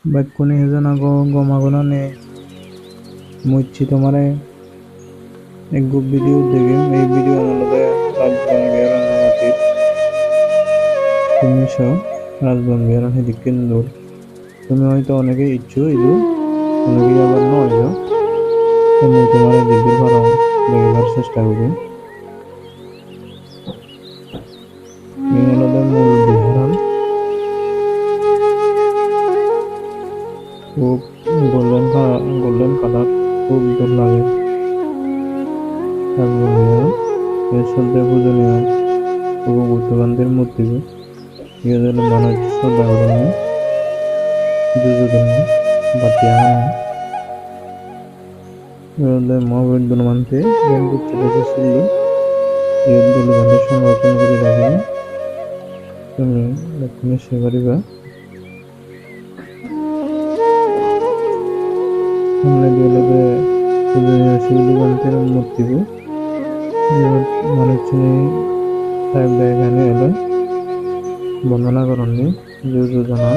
বাইকুনি হেজন আগো গমাগনা নে মুচ্ছি তোমারে এক ভিডিও দেখিম এই ভিডিও আমাদের রাজবন বিহার রাঙামাটির তুমি সহ রাজবন বিহার হেদিক কেন্দ্র তুমি হয়তো অনেকে ইচ্ছু ইদু অনেকে আবার নয় তুমি তোমারে দিব্যের পারো দেখিবার চেষ্টা করি এই আমাদের মূল বিহারান খুব গোল্ডেন কালার খুব সুন্দর লাগে রাজবন বিহার এর সাথে পূজনীয় খুব বুদ্ধবান্ধের মূর্তি ইয়েদের মানুষ শ্রদ্ধা করেন যুযুদন বাতিয়ান ইয়েদের মহাবৈদ্য মানতে জ্ঞান করতে দেখেছিল ইয়েদের গানের সংরক্ষণ করে রাখেন তুমি লক্ষ্মী সেবারিবা সামনে দিয়েলে পূজনীয় শিবলিগন্তের মূর্তি মানুষ চিনি সাহেব এখানে এলে বন্দনা করণনি যুযুদনান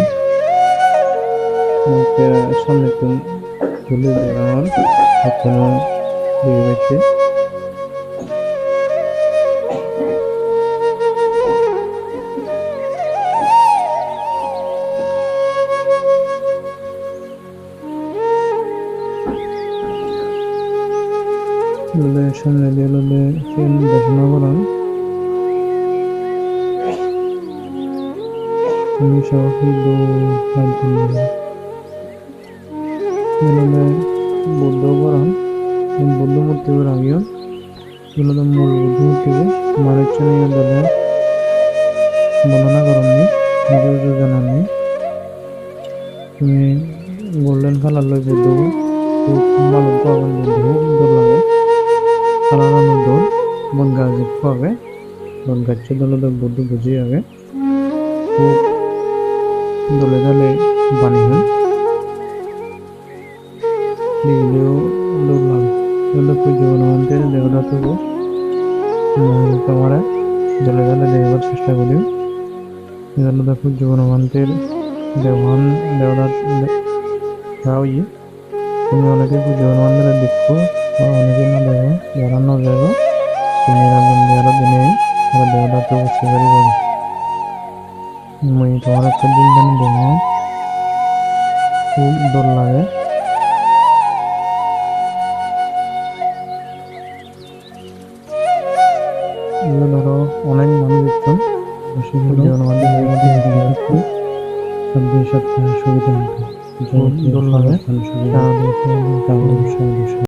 সামনে তুলে দেওয়ার এখনো দিয়ে গেছে সামনে দিয়ে ট্রেন দেখানো করেন তুমি সহ বৌদ্ধ করান বৌদ্ধ মূর্তি রাখিও এগুলো মূল বুদ্ধ মূর্তি মানুষ দলে বর্ণনা করেননি জানাননি তুমি গোল্ডেন কালার লই বুদ্ধ খুব ভালো পাবেন বুদ্ধ সুন্দর লাগে কালার দল বন গাছ পাবে বন গাছের দলে বুদ্ধ বুঝিয়ে হবে খুব দলে দলে বানিয়ে এগুলিও দৌড়লাম এগুলো পুজো হনুমানদের দেবতা তবু তোমার দলে দলে দেখবার চেষ্টা করি এগুলো দেখো পুজো হনুমানদের দেওয়ান দেবতা গাওই তুমি অনেকে পুজো হনুমানদের দেখো বা অনেকে না দেখো যারা না দেখো তুমি রাজন যারা দিনে তারা দেবতা তো বুঝতে পারি মুই তোমার একটা দিন জানি দেখো খুব দৌড় লাগে এগুলো ধরো অনেক মানুষ দেখতাম সুবিধা দোল লাগে